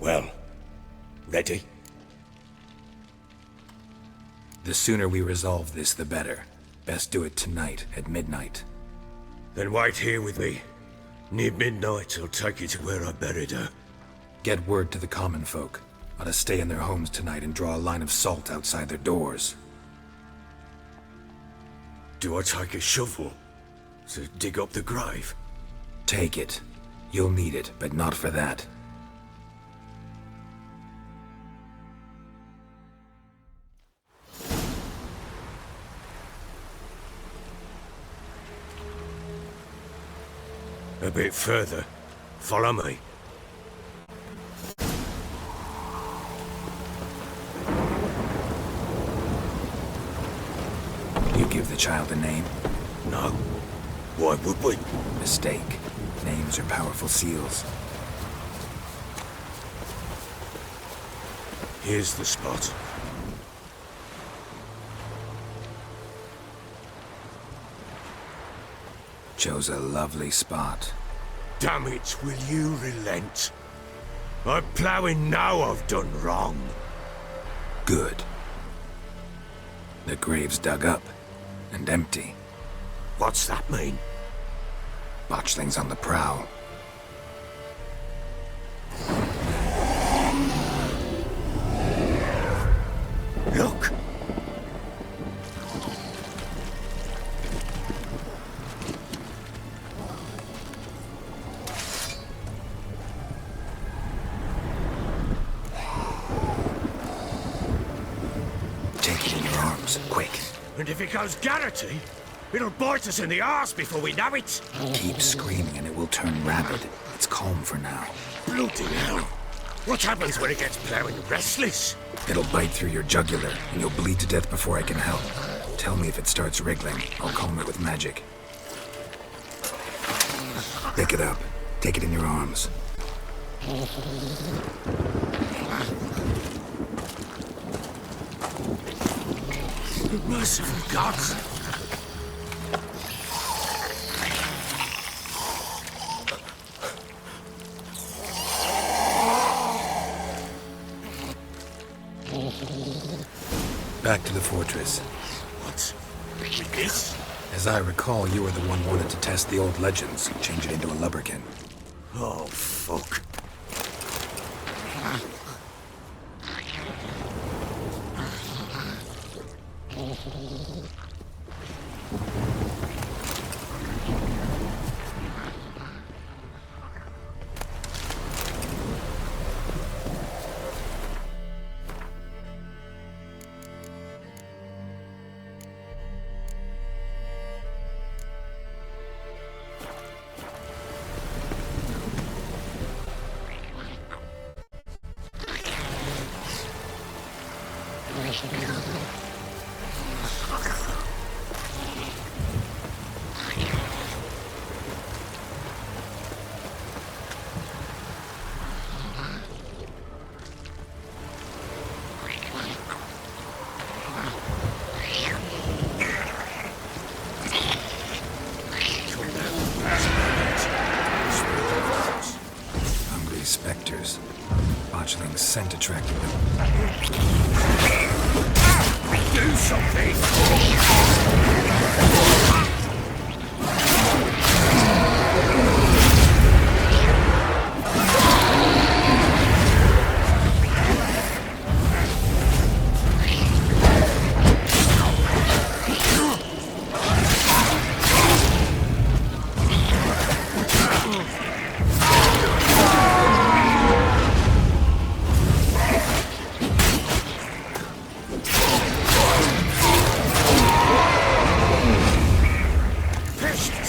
Well, ready? The sooner we resolve this, the better. Best do it tonight, at midnight. Then wait here with me. Near midnight, I'll take you to where I buried her. Get word to the common folk. Ought to stay in their homes tonight and draw a line of salt outside their doors. Do I take a shovel to dig up the grave? Take it. You'll need it, but not for that. A bit further. Follow me. You give the child a name? No. Why would we? Mistake. Names are powerful seals. Here's the spot. Chose a lovely spot. Damn it, will you relent? I'm ploughing now I've done wrong. Good. The grave's dug up and empty. What's that mean? Botchling's on the prowl. Look! Take it in your arms, quick. And if it goes Garrity, it'll bite us in the arse before we know it. Keep screaming and it will turn rabid. It's calm for now. Bloody hell. What happens when it gets plowing restless? It'll bite through your jugular, and you'll bleed to death before I can help. Tell me if it starts wriggling. I'll calm it with magic. Pick it up. Take it in your arms. Merciful gods! Back to the fortress. What? With this? As I recall, you were the one wanted to test the old legends, change it into a lubberkin. Oh, fuck. Hungry specters. Botchling's scent attracted them. Do something!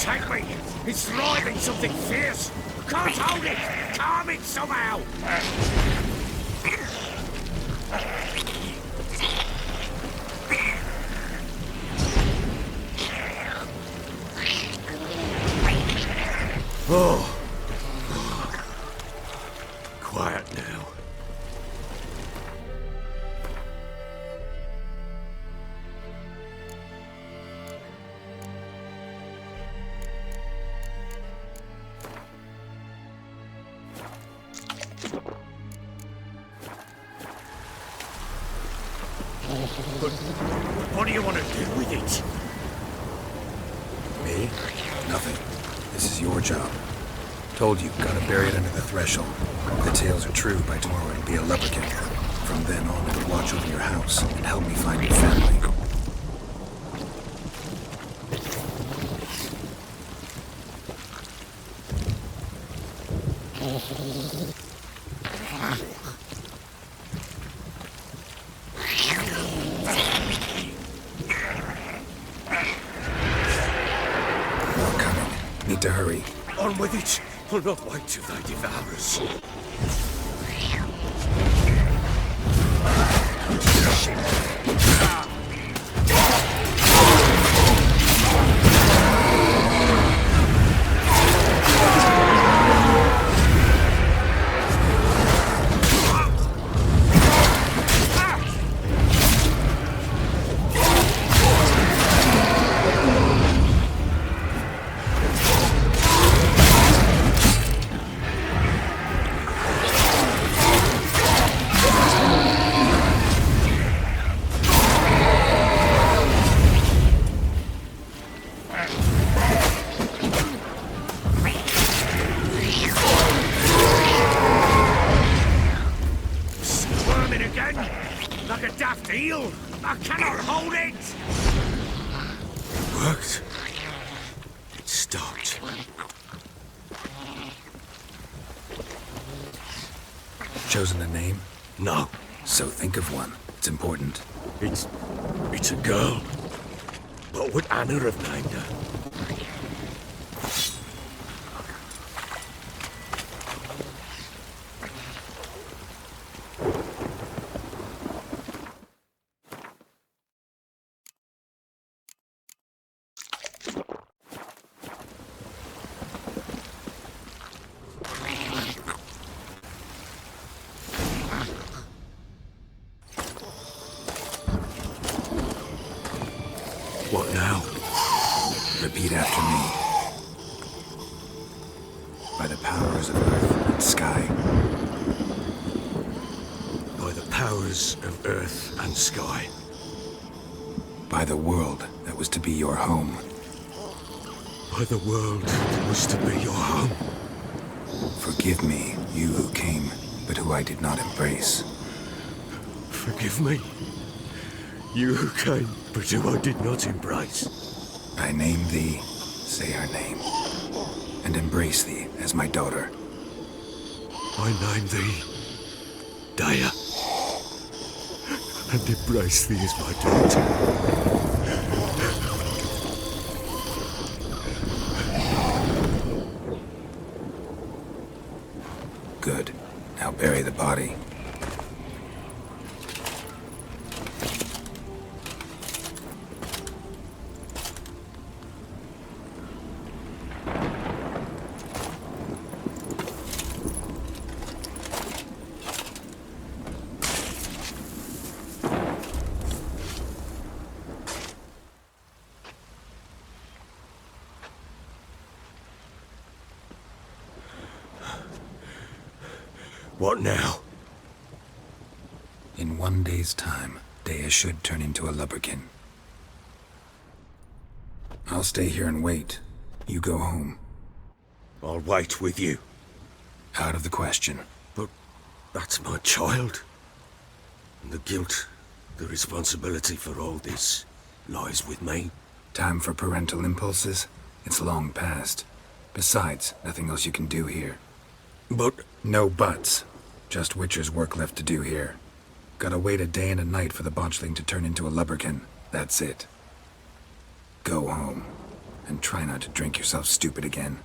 Take me! It's thriving something fierce! I can't hold it! Calm it somehow! Oh! Quiet now. But what do you want to do with it? Me? Nothing. This is your job. Told you, gotta bury it under the threshold. If the tales are true, by tomorrow it'll be a leprechaun. From then on, it'll watch over your house and help me find your family. More coming. Need to hurry. On with it. I'll not wait till they devour us. Squirming again, like a daft eel. I cannot hold it. It worked. It stopped. Chosen a name? No, So think of one. It's important. it's a girl. What would Anna have named her? What now? Repeat after me. By the powers of earth and sky. By the powers of earth and sky. By the world that was to be your home. By the world that was to be your home. Forgive me, you who came, but who I did not embrace. Forgive me. You who came, but who I did not embrace. I name thee, say her name, and embrace thee as my daughter. I name thee Daya, and embrace thee as my daughter. Good. Now bury the body. What now? In 1 day's time, Dea should turn into a lubberkin. I'll stay here and wait. You go home. I'll wait with you. Out of the question. But that's my child. And the guilt, the responsibility for all this lies with me. Time for parental impulses? It's long past. Besides, nothing else you can do here. But No buts. Just Witcher's work left to do here. Gotta wait a day and a night for the botchling to turn into a lubberkin. That's it. Go home. And try not to drink yourself stupid again.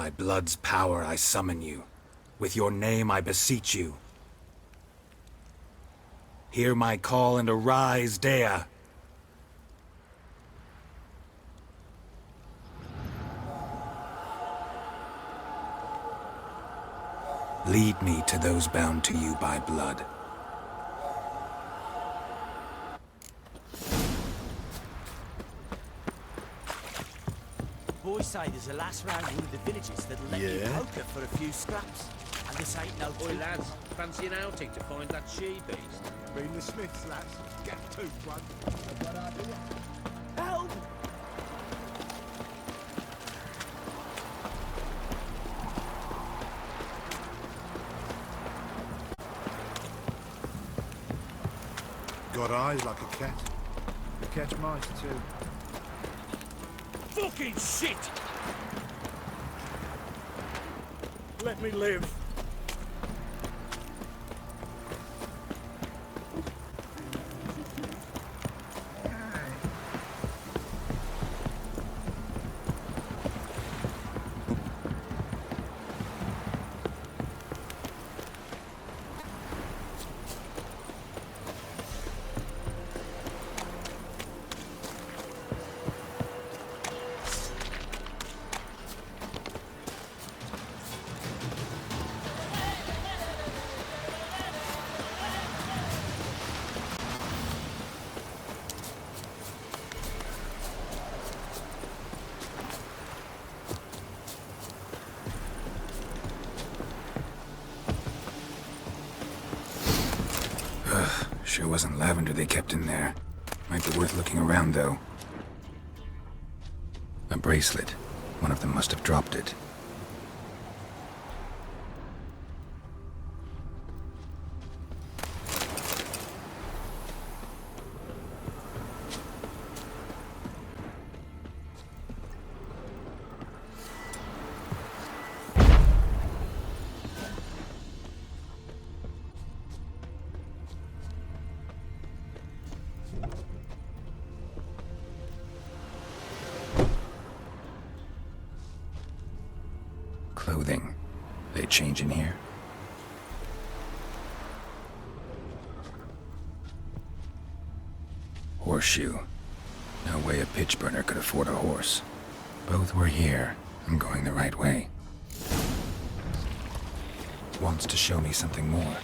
By blood's power I summon you. With your name I beseech you. Hear my call and arise, Dea. Lead me to those bound to you by blood. Boys say there's a last round in the villages that'll let you poker for a few scraps. And this ain't no Oi lads, fancy an outing to find that she-beast? Bring the Smiths, lads. Get to one. A good idea. help! Got eyes like a cat. You catch mice too. Fucking shit! Let me live. Sure wasn't lavender they kept in there. Might be worth looking around, though. A bracelet. One of them must have dropped it. Clothing. They change in here? Horseshoe. No way a pitch burner could afford a horse. Both were here. I'm going the right way. Wants to show me something more.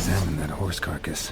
Examine that horse carcass.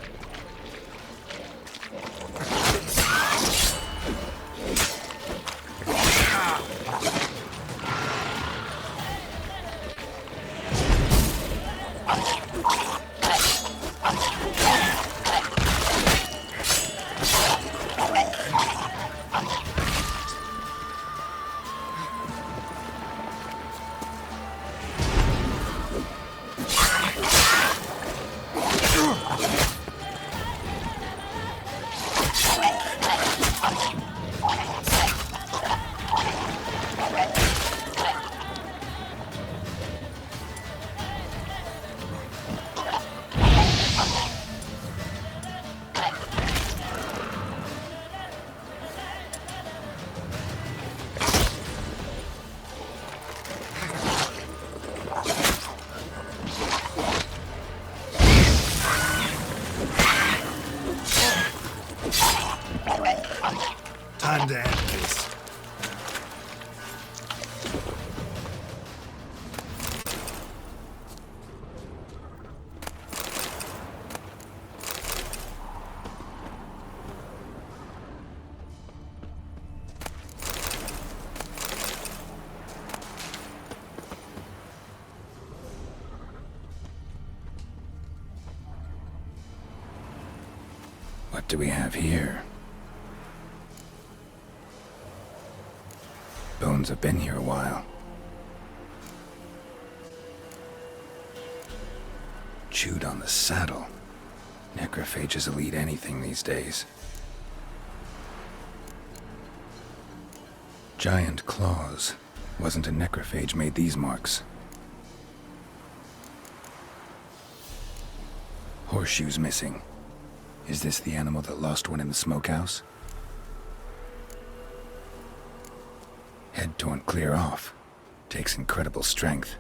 do we have here? Bones have been here a while. Chewed on the saddle. Necrophages will eat anything these days. Giant claws. Wasn't a necrophage made these marks. Horseshoes missing. Is this the animal that lost one in the smokehouse? Head torn clear off. Takes incredible strength.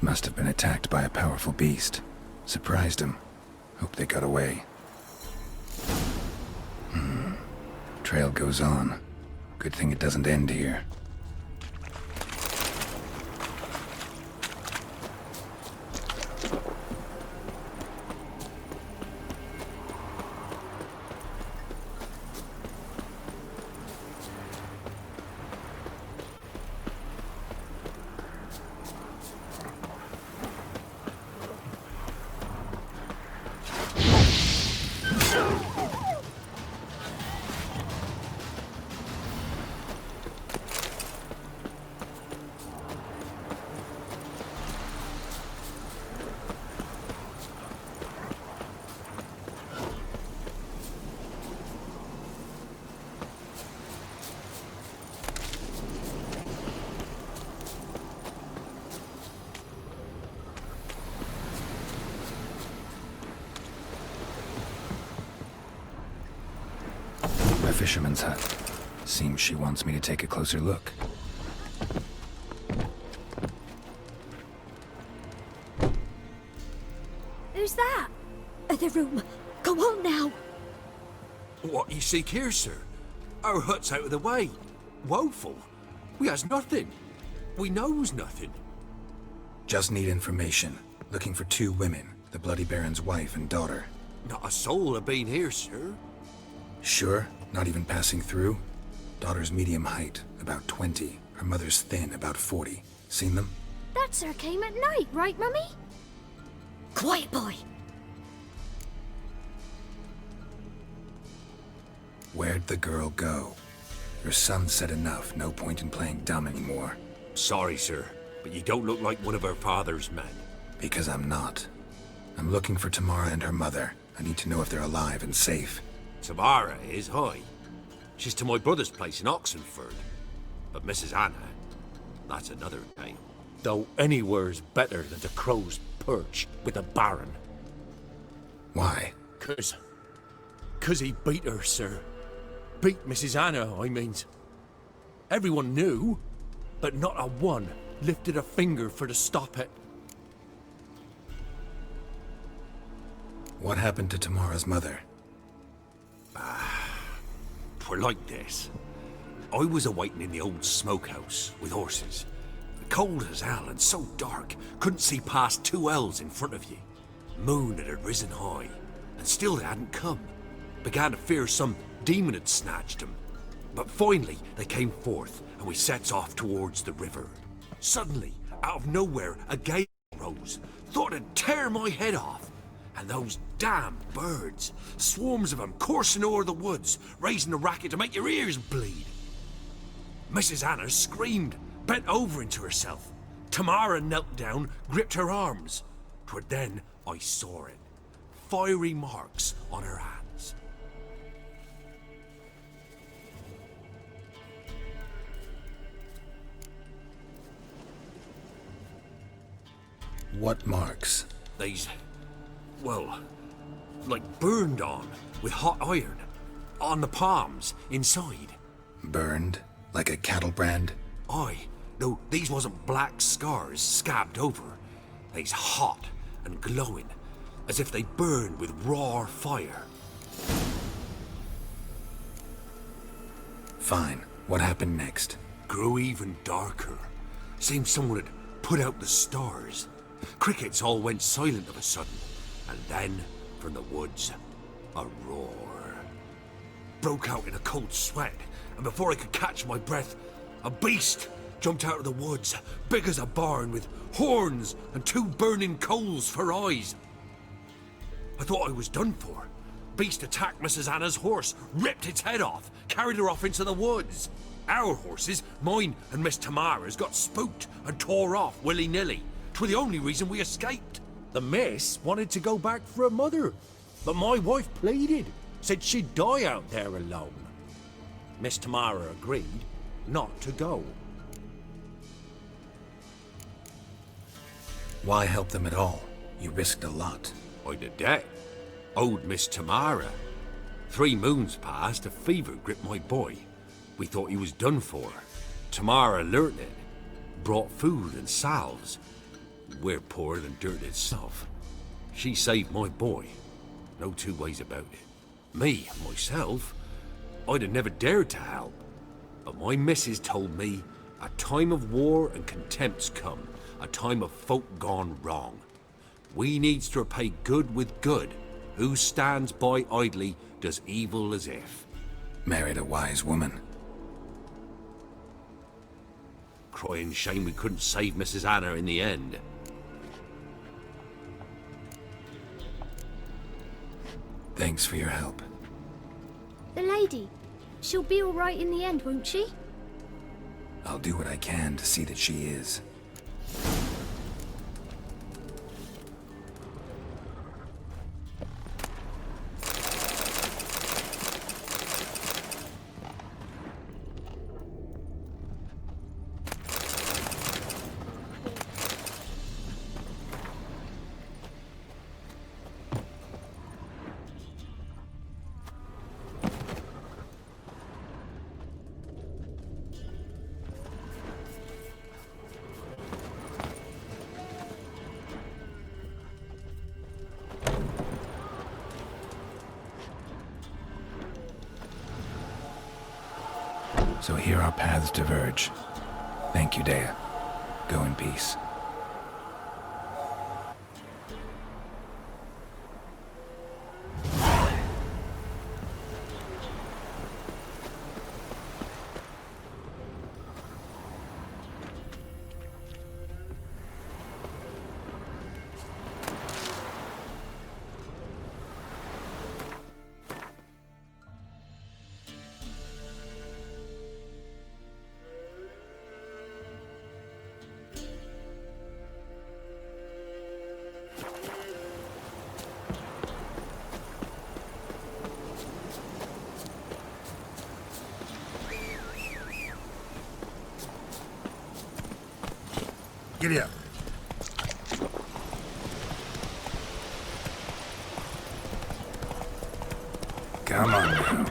Must have been attacked by a powerful beast. Surprised him. Hope they got away. Trail goes on. Good thing it doesn't end here. A fisherman's hut. Seems she wants me to take a closer look. Who's that? The room. Go on now. What you seek here, sir? Our hut's out of the way. Woeful. We has nothing. We knows nothing. Just need information. Looking for 2 women. The Bloody Baron's wife and daughter. Not a soul have been here, sir. Sure? Not even passing through? Daughter's medium height, about 20. Her mother's thin, about 40. Seen them? That sir came at night, right, Mummy? Quiet, boy. Where'd the girl go? Your son said enough. No point in playing dumb anymore. Sorry, sir, but you don't look like one of her father's men. Because I'm not. I'm looking for Tamara and her mother. I need to know if they're alive and safe. Tamara is, hi. She's to my brother's place in Oxenford. But Mrs. Anna, that's another tale. Though anywhere's better than the Crow's Perch with a Baron. Why? 'Cause he beat her, sir. Beat Mrs. Anna, I means. Everyone knew, but not a one lifted a finger for to stop it. What happened to Tamara's mother? 'Twere like this. I was awaiting in the old smokehouse with horses. Cold as hell and so dark, couldn't see past 2 ells in front of you. Moon had risen high, and still they hadn't come. Began to fear some demon had snatched them. But finally they came forth, and we sets off towards the river. Suddenly, out of nowhere, a gale rose. Thought it'd tear my head off. And those damn birds, swarms of them coursing o'er the woods, raising a racket to make your ears bleed. Mrs. Anna screamed, bent over into herself. Tamara knelt down, gripped her arms. 'Twere then I saw it. Fiery marks on her hands. What marks? They's, well, like burned on with hot iron. On the palms, inside. Burned? Like a cattle brand? Aye, though these wasn't black scars scabbed over. They's hot and glowing, as if they burned with raw fire. Fine. What happened next? Grew even darker. Seemed someone had put out the stars. Crickets all went silent of a sudden, and then, from the woods, a roar. Broke out in a cold sweat, and before I could catch my breath, a beast jumped out of the woods, big as a barn, with horns and 2 burning coals for eyes. I thought I was done for. Beast attacked Mrs. Anna's horse, ripped its head off, carried her off into the woods. Our horses, mine and Miss Tamara's, got spooked and tore off willy-nilly. 'Twere the only reason we escaped. The miss wanted to go back for her mother, but my wife pleaded, said she'd die out there alone. Miss Tamara agreed not to go. Why help them at all? You risked a lot. I'd a debt. Owed Miss Tamara. 3 moons passed, a fever gripped my boy. We thought he was done for. Tamara learnt it. Brought food and salves. We're poorer than dirt itself. She saved my boy. No 2 ways about it. Me, myself, I'd have never dared to help. But my missus told me a time of war and contempt's come. A time of folk gone wrong. We needs to repay good with good. Who stands by idly does evil as if. Married a wise woman. Crying shame we couldn't save Mrs. Anna in the end. Thanks for your help. The lady. She'll be all right in the end, won't she? I'll do what I can to see that she is. So here our paths diverge. Thank you, Dea. Go in peace. Giddy up. Come on now.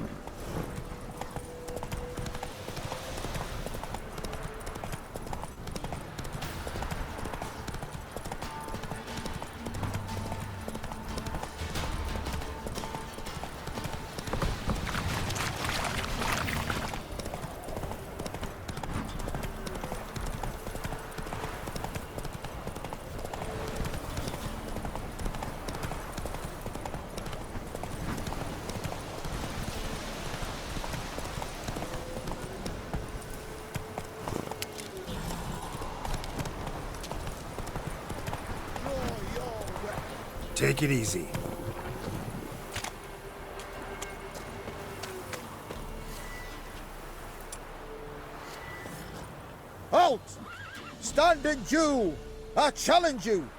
Take it easy. Halt! Stand and Jew! I challenge you!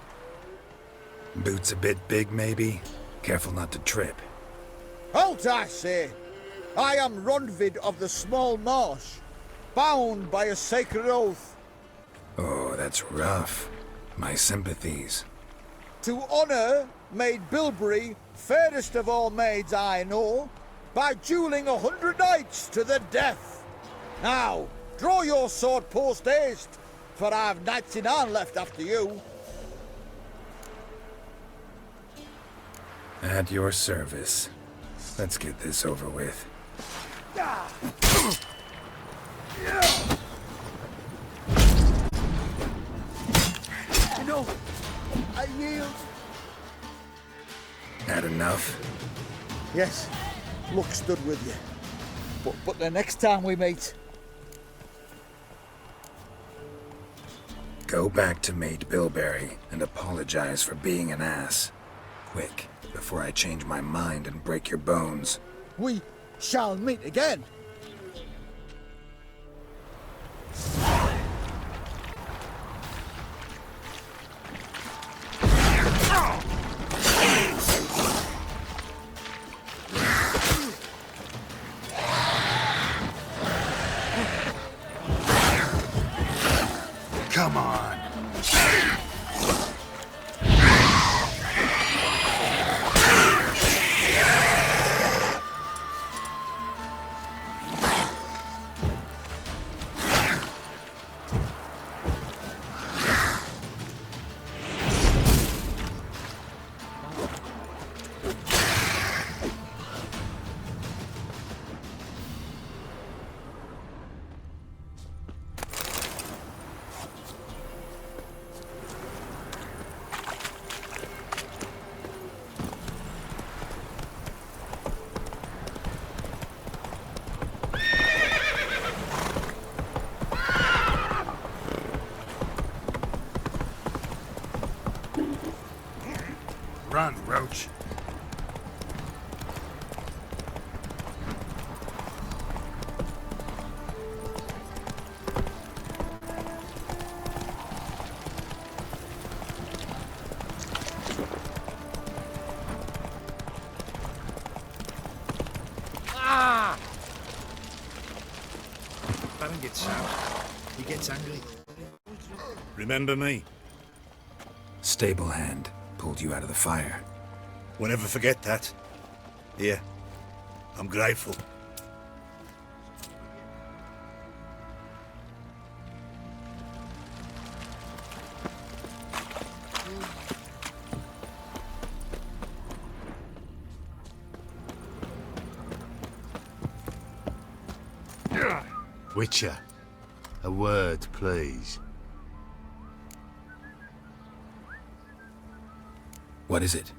Boots a bit big, maybe? Careful not to trip. Halt, I say! I am Ronvid of the Small Marsh, bound by a sacred oath. Oh, that's rough. My sympathies. To honor Maid Bilberry, fairest of all maids I know, by dueling 100 knights to the death. Now, draw your sword post haste, for I've knights in hand left after you. At your service. Let's get this over with. No, I yield. Had enough? Yes, luck stood with you. But the next time we meet... Go back to Maid Bilberry and apologize for being an ass. Quick. before I change my mind and break your bones. We shall meet again. Come on. Run, Roach. Baron gets sour. He gets angry. Remember me? Stable hand pulled you out of the fire. We'll never forget that. Here, I'm grateful. Witcher, a word, please. What is it?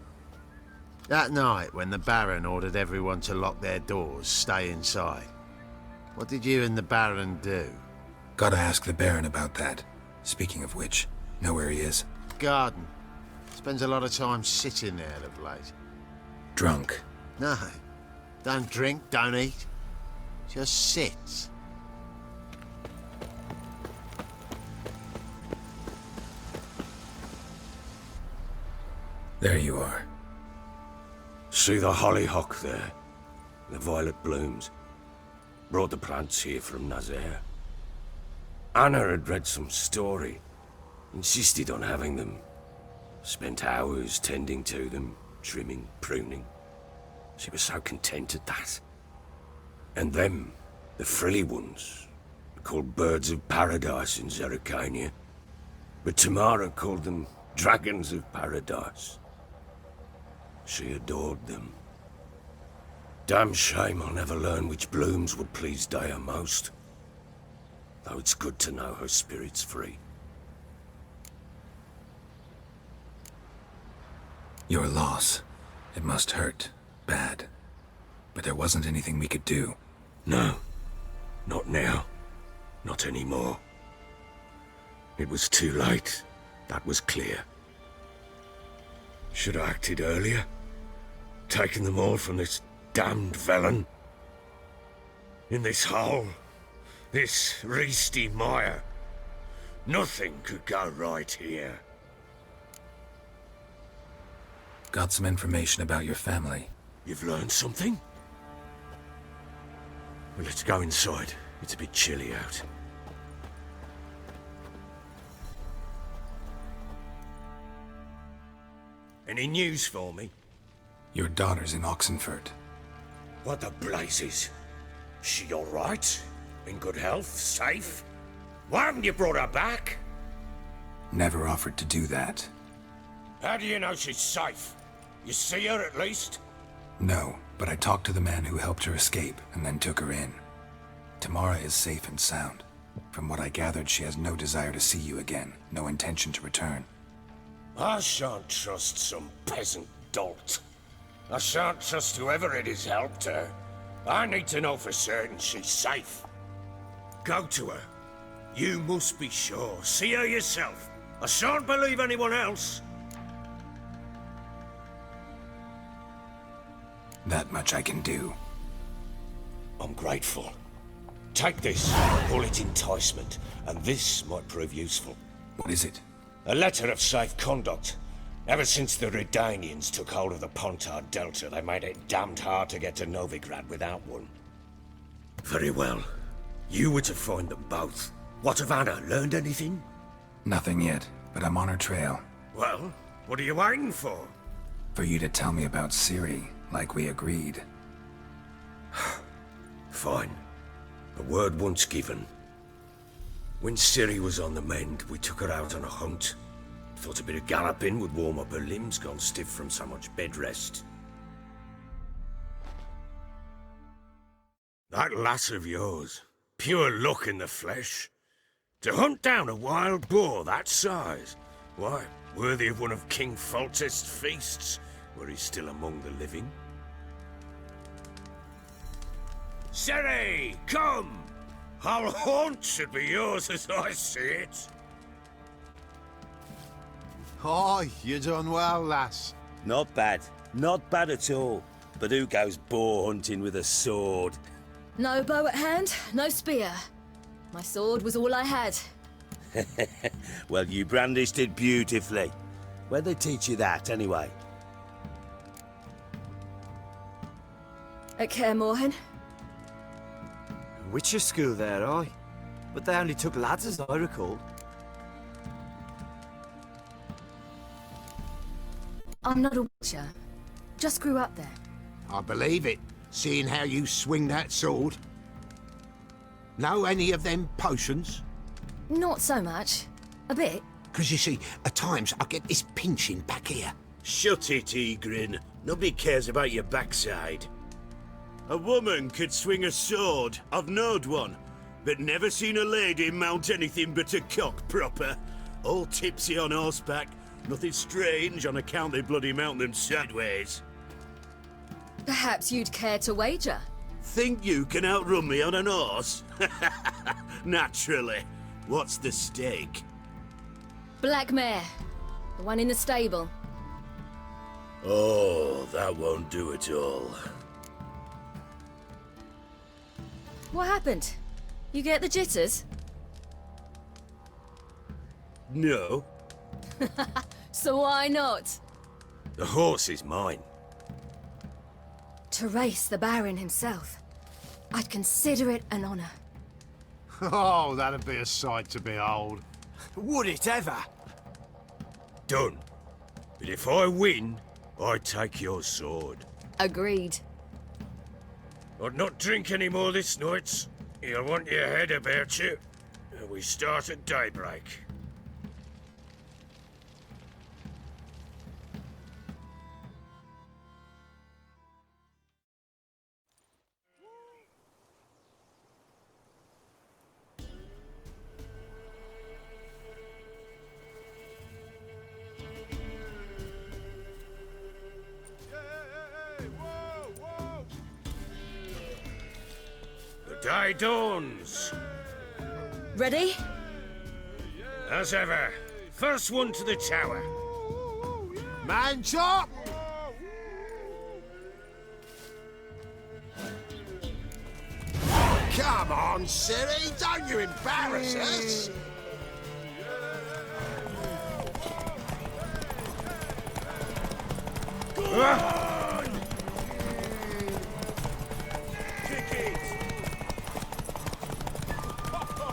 That night when the Baron ordered everyone to lock their doors, stay inside. What did you and the Baron do? Gotta ask the Baron about that. Speaking of which, know where he is? Garden. Spends a lot of time sitting there of late. Drunk. No. Don't drink, don't eat. Just sit. There you are. See the hollyhock there? The violet blooms. Brought the plants here from Nazaire. Anna had read some story. Insisted on having them. Spent hours tending to them, trimming, pruning. She was so content at that. And them, the frilly ones, called birds of paradise in Zerrikania. But Tamara called them dragons of paradise. She adored them. Damn shame I'll never learn which blooms would please Dea most. Though it's good to know her spirit's free. Your loss. It must hurt. Bad. But there wasn't anything we could do. No. Not now. Not anymore. It was too late. That was clear. Should have acted earlier. Taken them all from this damned Velen. In this hole. This Reesty mire. Nothing could go right here. Got some information about your family. You've learned something? Well, let's go inside. It's a bit chilly out. Any news for me? Your daughter's in Oxenfurt. What the blazes? She all right? In good health? Safe? Why haven't you brought her back? Never offered to do that. How do you know she's safe? You see her at least? No, but I talked to the man who helped her escape and then took her in. Tamara is safe and sound. From what I gathered, she has no desire to see you again, no intention to return. I shan't trust some peasant dolt. I shan't trust whoever it is helped her. I need to know for certain she's safe. Go to her. You must be sure. See her yourself. I shan't believe anyone else. That much I can do. I'm grateful. Take this, call it enticement, and this might prove useful. What is it? A letter of safe conduct. Ever since the Redanians took hold of the Pontard Delta, they made it damned hard to get to Novigrad without one. Very well. You were to find them both. What of Anna? Learned anything? Nothing yet, but I'm on her trail. Well, what are you waiting for? For you to tell me about Ciri, like we agreed. Fine. A word once given. When Ciri was on the mend, we took her out on a hunt. Thought a bit of galloping would warm up her limbs, gone stiff from so much bed rest. That lass of yours, pure luck in the flesh. To hunt down a wild boar that size, why, worthy of one of King Foltest's feasts, were he still among the living. Ciri, come! Our haunt should be yours as I see it. Aye, you done well, lass. Not bad. Not bad at all. But who goes boar hunting with a sword? No bow at hand, no spear. My sword was all I had. Well, you brandished it beautifully. Where'd they teach you that, anyway? At Kaer Morhen. Witcher school there, aye. But they only took lads, as I recall. I'm not a witcher. Just grew up there. I believe it, seeing how you swing that sword. Know any of them potions? Not so much. A bit. 'Cause you see, at times I get this pinching back here. Shut it, Egrin. Nobody cares about your backside. A woman could swing a sword. I've knowed one. But never seen a lady mount anything but a cock proper. All tipsy on horseback. Nothing strange on account they bloody mount them sideways. Perhaps you'd care to wager? Think you can outrun me on an horse? Naturally. What's the stake? Black mare. The one in the stable. Oh, that won't do at all. What happened? You get the jitters? No. So why not? The horse is mine. To race the Baron himself. I'd consider it an honor. Oh, that'd be a sight to behold. Would it ever? Done. But if I win, I take your sword. Agreed. I'd not drink any more this night. You'll want your head about you. We start at daybreak. The day dawns. Ready? As ever, first one to the tower. Man chop! Come on, Ciri, don't you embarrass us!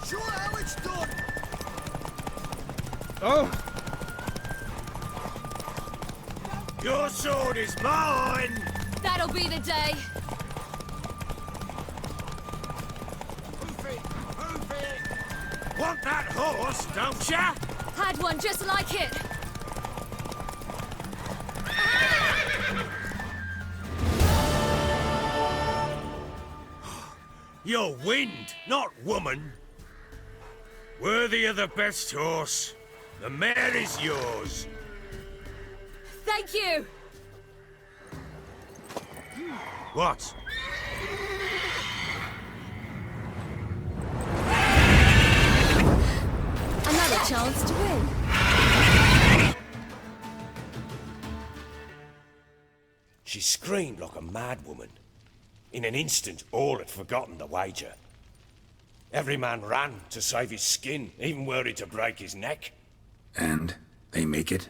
Sure how it's done. Oh! Your sword is mine! That'll be the day. Want that horse, don't ya? Had one just like it. You're wind, not woman. Worthy of the best horse. The mare is yours. Thank you. What? Another chance to win. She screamed like a mad woman. In an instant, all had forgotten the wager. Every man ran to save his skin, even were he to break his neck. And they make it?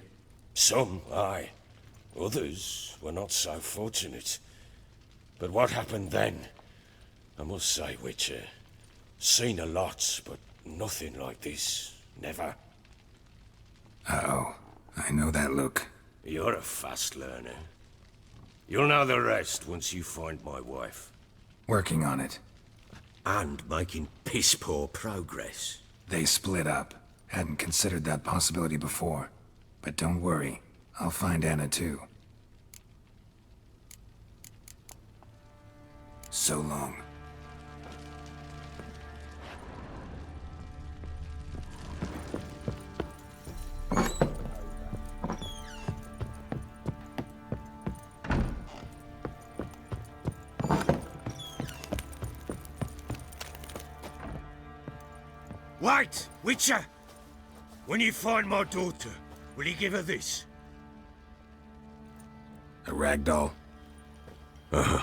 Some, aye. Others were not so fortunate. But what happened then? I must say, Witcher, seen a lot, but nothing like this. Never. Uh-oh. I know that look. You're a fast learner. You'll know the rest once you find my wife. Working on it. And making piss-poor progress. They split up. Hadn't considered that possibility before. But don't worry. I'll find Anna too. So long. Wait, Witcher! When you find my daughter, will you give her this? A rag doll? Uh-huh.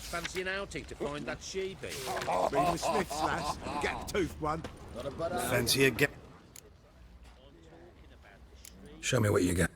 Fancy an outing to find that she-beast? Been with Smith's, lass. Gap-toothed one. Fancy a get. Show me what you got.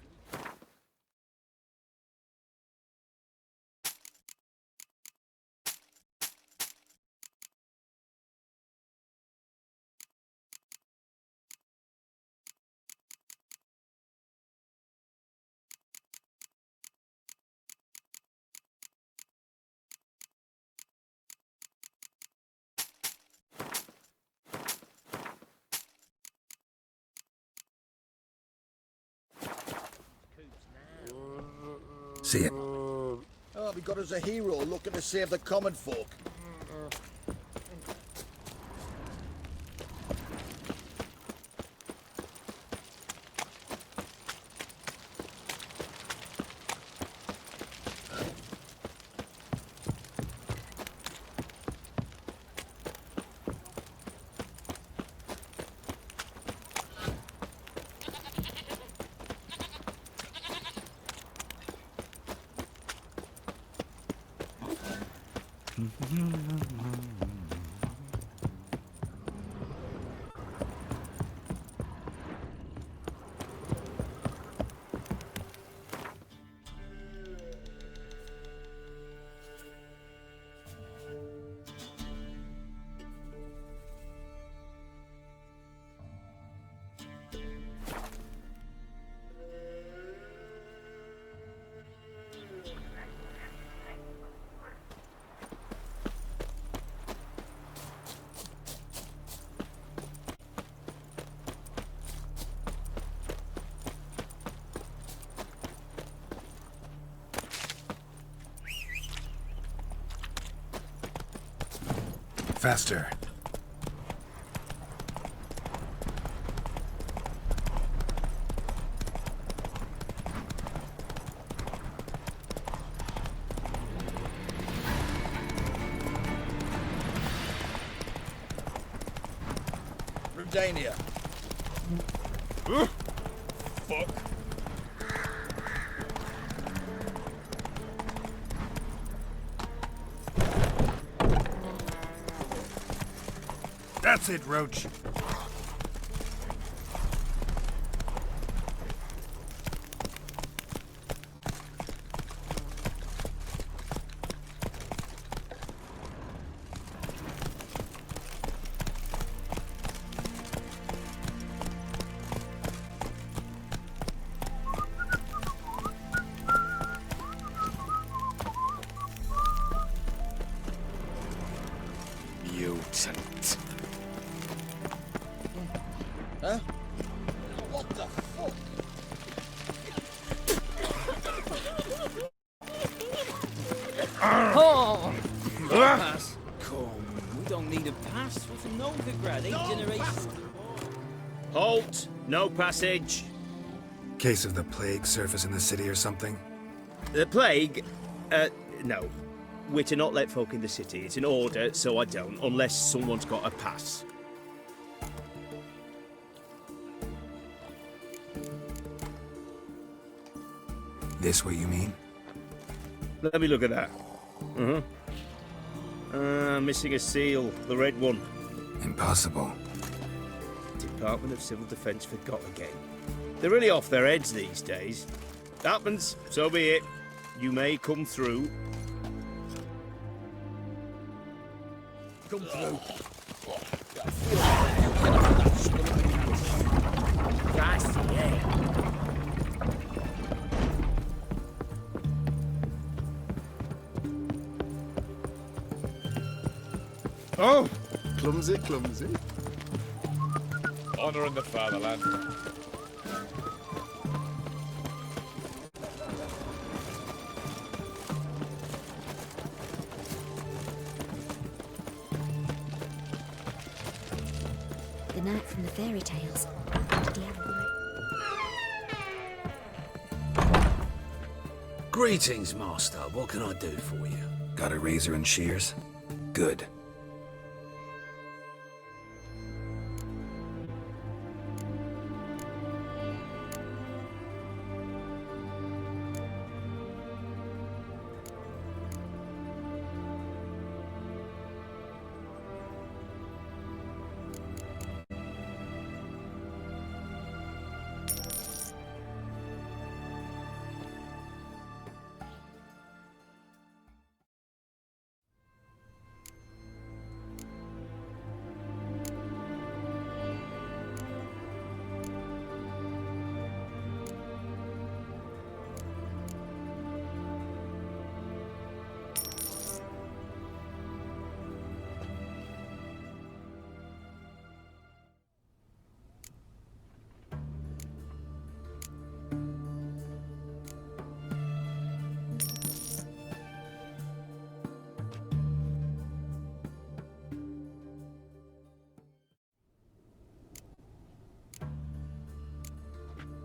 See it. Oh, we got us a hero looking to save the common folk. Faster. Rudania. Fuck. That's it, Roach. mutant. Huh? What the fuck? Oh! Pass. Come, we don't need a pass. We're from Novigrad, 8 generations. Halt! No passage. Case of the plague surface in the city or something? The plague? No. We're to not let folk in the city. It's an order, so I don't, unless someone's got a pass. This what you mean? Let me look at that. Missing a seal, the red one. Impossible. Department of Civil Defence forgot again. They're really off their heads these days. Happens, so be it. You may come through. Come through. Fast, yeah. Oh! Clumsy, clumsy. Honor in the fatherland. The knight from the fairy tales. Did he have one? Greetings, Master. What can I do for you? Got a razor and shears? Good.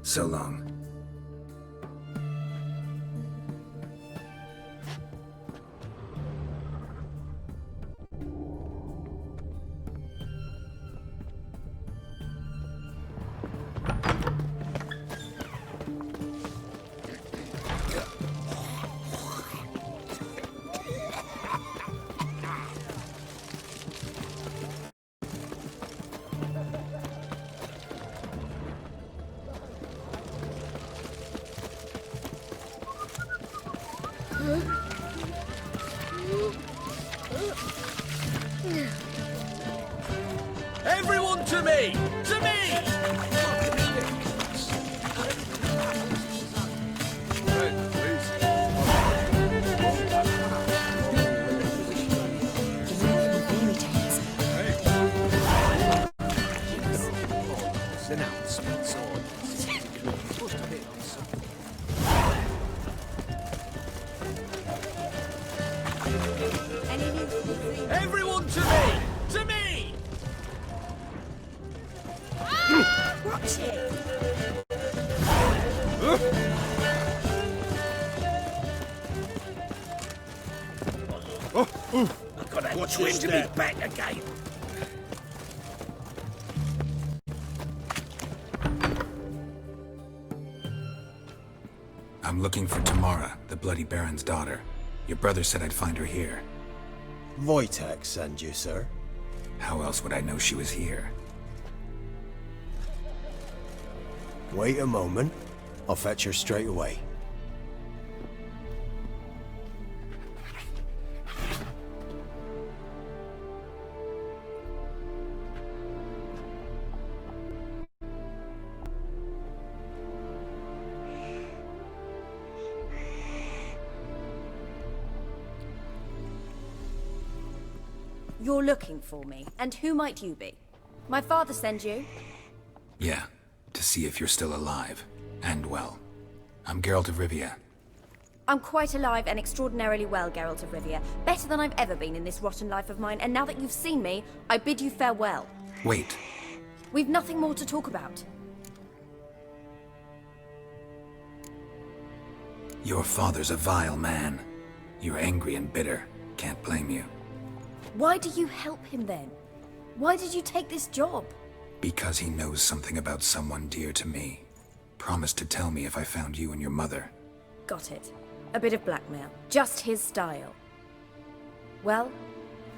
So long. Everyone to me! To me! Everyone to me! To me! Watch it! I've got to watch wind to be back again. I'm looking for Tamara, the Bloody Baron's daughter. Your brother said I'd find her here. Wojtek send you, sir. How else would I know she was here? Wait a moment. I'll fetch her straight away. you're looking for me. And who might you be? My father send you? Yeah, to see if you're still alive. And well. I'm Geralt of Rivia. I'm quite alive and extraordinarily well, Geralt of Rivia. Better than I've ever been in this rotten life of mine, and now that you've seen me, I bid you farewell. Wait. We've nothing more to talk about. Your father's a vile man. You're angry and bitter. Can't blame you. Why do you help him then? Why did you take this job? Because he knows something about someone dear to me. Promised to tell me if I found you and your mother. Got it. A bit of blackmail. Just his style. Well,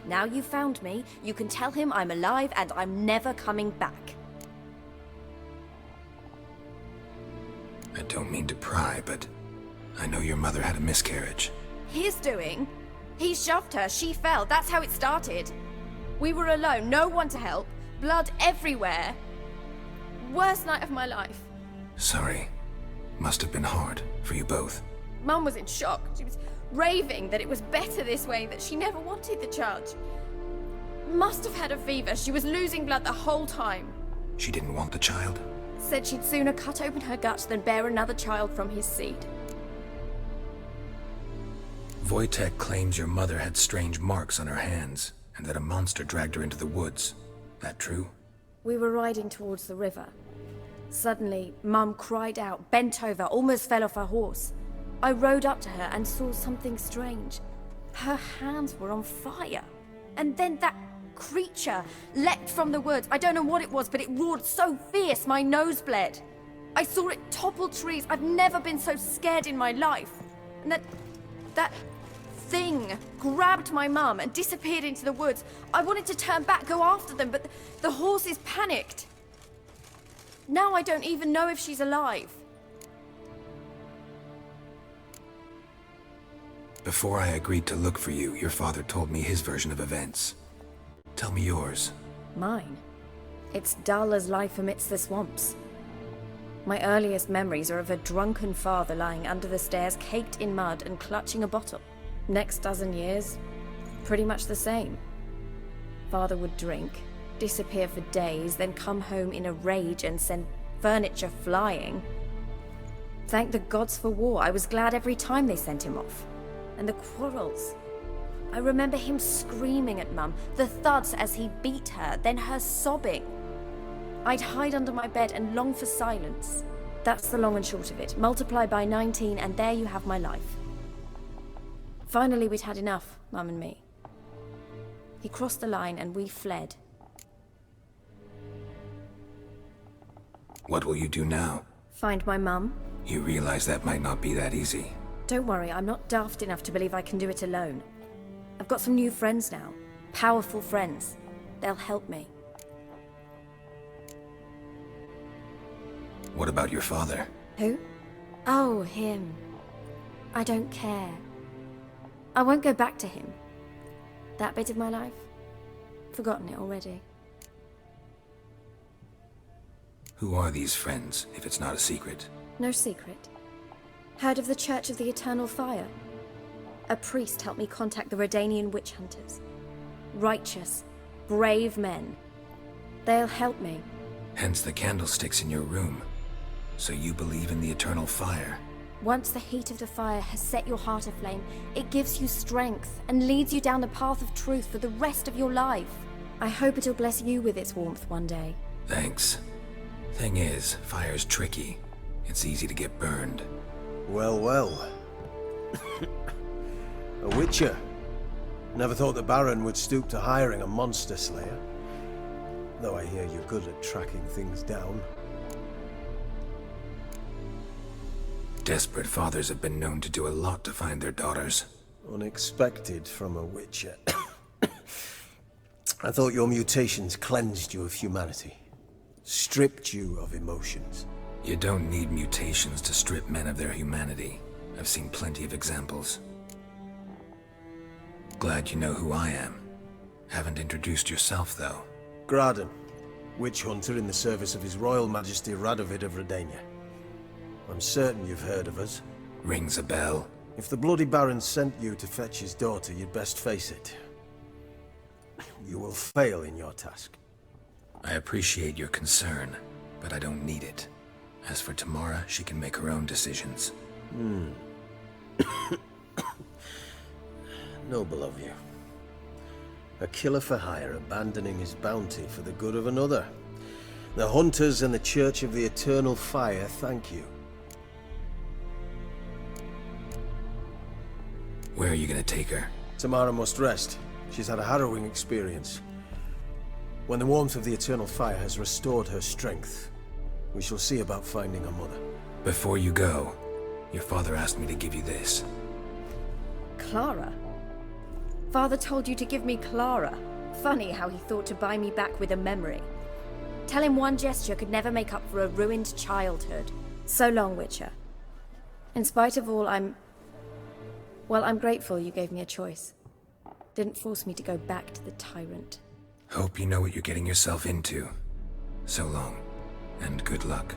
now you've found me, you can tell him I'm alive and I'm never coming back. I don't mean to pry, but I know your mother had a miscarriage. His doing? He shoved her, she fell, that's how it started. We were alone, no one to help, blood everywhere. Worst night of my life. Sorry. Must have been hard for you both. Mum was in shock. She was raving that it was better this way, that she never wanted the child. Must have had a fever. She was losing blood the whole time. She didn't want the child? Said she'd sooner cut open her gut than bear another child from his seed. Wojtek claims your mother had strange marks on her hands, and that a monster dragged her into the woods. That true? We were riding towards the river. Suddenly, Mum cried out, bent over, almost fell off her horse. I rode up to her and saw something strange. Her hands were on fire. And then that creature leapt from the woods. I don't know what it was, but it roared so fierce my nose bled. I saw it topple trees. I've never been so scared in my life. And that thing grabbed my mum and disappeared into the woods. I wanted to turn back, go after them, but the horses panicked. Now I don't even know if she's alive. Before I agreed to look for you, your father told me his version of events. Tell me yours. Mine? It's dull as life amidst the swamps. My earliest memories are of a drunken father lying under the stairs, caked in mud and clutching a bottle. Next dozen years, pretty much the same. Father would drink, disappear for days, then come home in a rage and send furniture flying. Thank the gods for war. I was glad every time they sent him off. And the quarrels. I remember him screaming at Mum, the thuds as he beat her, then her sobbing. I'd hide under my bed and long for silence. That's the long and short of it. Multiply by 19 and there you have my life. Finally, we'd had enough, Mum and me. He crossed the line and we fled. What will you do now? Find my mum. You realize that might not be that easy. Don't worry, I'm not daft enough to believe I can do it alone. I've got some new friends now. Powerful friends. They'll help me. What about your father? Who? Oh, him. I don't care. I won't go back to him. That bit of my life? Forgotten it already. Who are these friends, if it's not a secret? No secret. Heard of the Church of the Eternal Fire? A priest helped me contact the Redanian witch hunters. Righteous, brave men. They'll help me. Hence the candlesticks in your room. So you believe in the eternal fire? Once the heat of the fire has set your heart aflame, it gives you strength and leads you down the path of truth for the rest of your life. I hope it'll bless you with its warmth one day. Thanks. Thing is, fire's tricky. It's easy to get burned. Well, well. A witcher. Never thought the Baron would stoop to hiring a monster slayer. Though I hear you're good at tracking things down. Desperate fathers have been known to do a lot to find their daughters. Unexpected from a witcher. I thought your mutations cleansed you of humanity. Stripped you of emotions. You don't need mutations to strip men of their humanity. I've seen plenty of examples. Glad you know who I am. Haven't introduced yourself, though. Graden, witch hunter in the service of His Royal Majesty Radovid of Redania. I'm certain you've heard of us. Rings a bell. If the Bloody Baron sent you to fetch his daughter, you'd best face it. you will fail in your task. I appreciate your concern, but I don't need it. As for Tamara, she can make her own decisions. Noble of you. A killer for hire abandoning his bounty for the good of another. The Hunters and the Church of the Eternal Fire thank you. Where are you gonna take her? Tamara must rest. She's had a harrowing experience. When the warmth of the Eternal Fire has restored her strength, we shall see about finding her mother. Before you go, your father asked me to give you this. Clara? Father told you to give me Clara. Funny how he thought to buy me back with a memory. Tell him one gesture could never make up for a ruined childhood. So long, Witcher. In spite of all, I'm grateful you gave me a choice. Didn't force me to go back to the tyrant. Hope you know what you're getting yourself into. So long, and good luck.